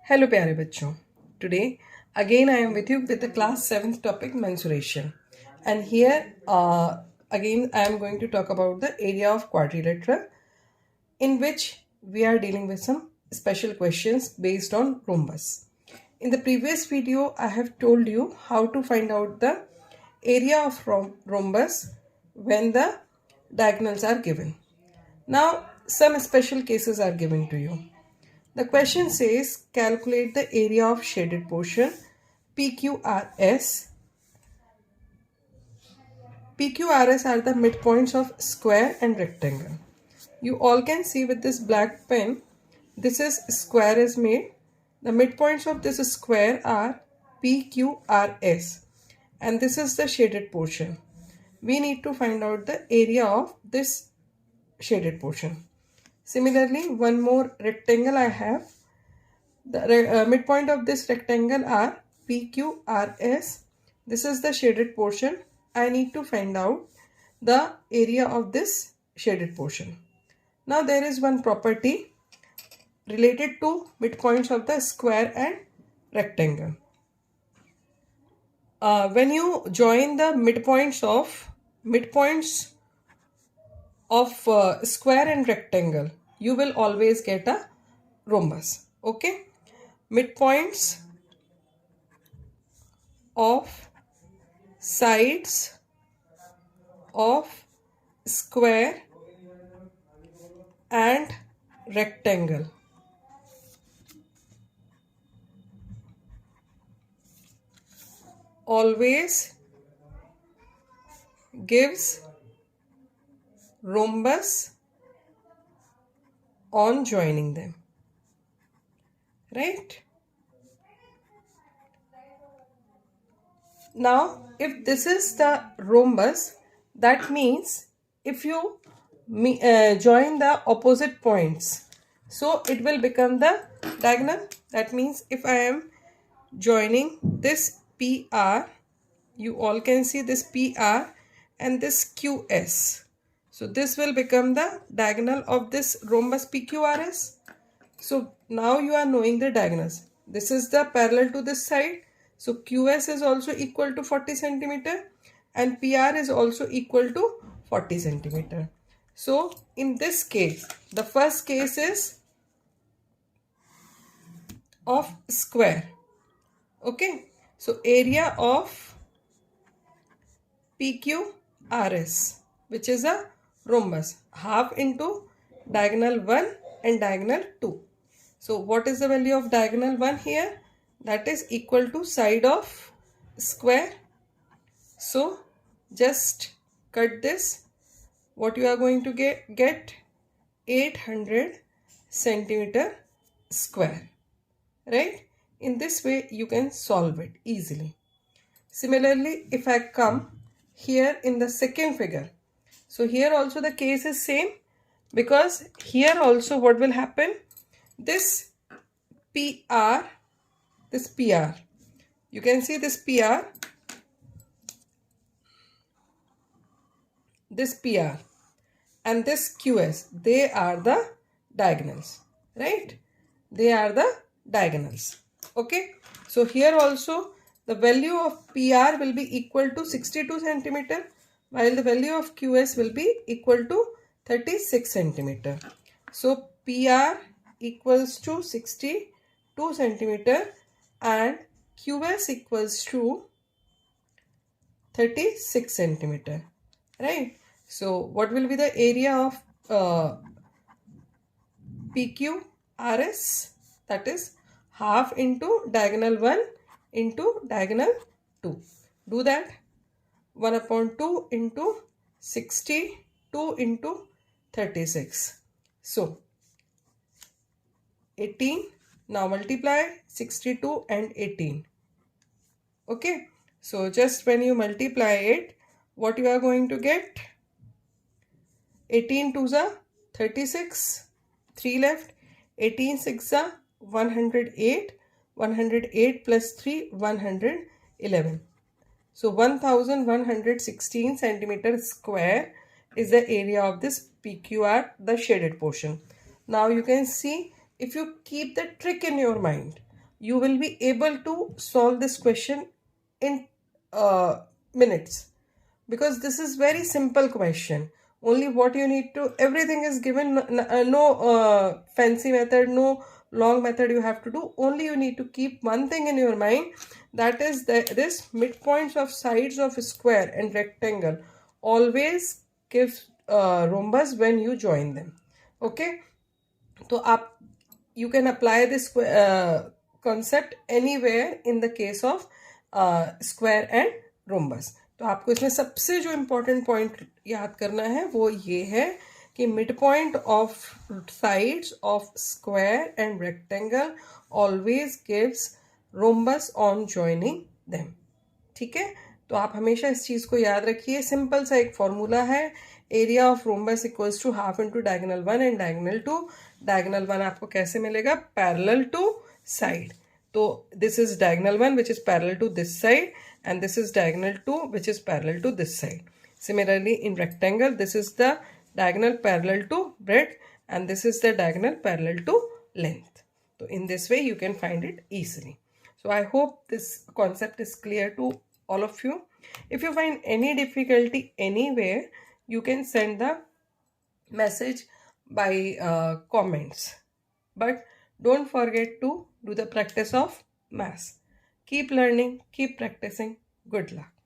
Hello प्यारे बच्चों. Today again I am with you with the class 7th topic mensuration, and here again I am going to talk about the area of quadrilateral, in which we are dealing with some special questions based on rhombus. In the previous video I have told you how to find out the area of rhombus when the diagonals are given. Now some special cases are given to you. The question says calculate the area of shaded portion PQRS. PQRS are the midpoints of square and rectangle. You all can see with this black pen, this is square is made. The midpoints of this square are PQRS, and this is the shaded portion. We need to find out the area of this shaded portion. Similarly, one more rectangle I have. The midpoint of this rectangle are PQRS. This is the shaded portion. I need to find out the area of this shaded portion. Now there is one property related to midpoints of the square and rectangle. When you join the midpoints of square and rectangle, you will always get a rhombus. Okay, midpoints of sides of square and rectangle always gives rhombus on joining them, right? Now if this is the rhombus, that means if you join the opposite points, so it will become the diagonal. That means if I am joining this PR, you all can see this PR and this QS, so this will become the diagonal of this rhombus PQRS. So now you are knowing the diagonals. This is the parallel to this side, so QS is also equal to 40 centimeter and PR is also equal to 40 centimeter. So in this case, the first case is of square. Okay, so area of PQRS, which is a rhombus, half into diagonal 1 and diagonal 2. So what is the value of diagonal 1 here? That is equal to side of square. So just cut this. What you are going to get 800 centimeter square, right? In this way you can solve it easily. Similarly, if I come here in the second figure, so here also the case is same, because here also what will happen, this PR, you can see this PR, this PR and this QS, they are the diagonals, right? They are the diagonals. Okay, so here also the value of PR will be equal to 62 centimeter, while the value of QS will be equal to 36 centimeter. So PR equals to 62 centimeter and QS equals to 36 centimeter, right? So what will be the area of PQRS? That is half into diagonal 1 into diagonal 2. Do that. 1 upon 2 into 62 into 36. So 18. Now multiply 62 and 18. Okay. So just when you multiply it, what you are going to get? 18 2s are 36. 3 left. 18 6s are 108. 108 plus 3, 111. So 1116 centimeter square is the area of this PQR, the shaded portion. Now you can see, if you keep the trick in your mind, you will be able to solve this question in minutes, because this is very simple question. Only what you need to, everything is given, no fancy method, no long method you have to do. Only you need to keep one thing in your mind, that is this midpoints of sides of a square and rectangle always give rhombus when you join them. Okay, so you can apply this concept anywhere in the case of square and rhombus. तो आपको इसमें सबसे जो important point याद करना है वो ये है कि mid point of sides of square and rectangle always gives rhombus on joining them. ठीक है, तो आप हमेशा इस चीज़ को याद रखिए. सिंपल सा एक फॉर्मूला है, area of rhombus equals to half into diagonal 1 and diagonal 2. Diagonal 1 आपको कैसे मिलेगा? Parallel to side. तो this is diagonal 1 which is parallel to this side, and this is diagonal 2 which is parallel to this side. Similarly in rectangle, this is the diagonal parallel to breadth and this is the diagonal parallel to length. So in this way you can find it easily. So I hope this concept is clear to all of you. If you find any difficulty anywhere, you can send the message by comments. But don't forget to do the practice of maths. Keep learning, keep practicing. Good luck.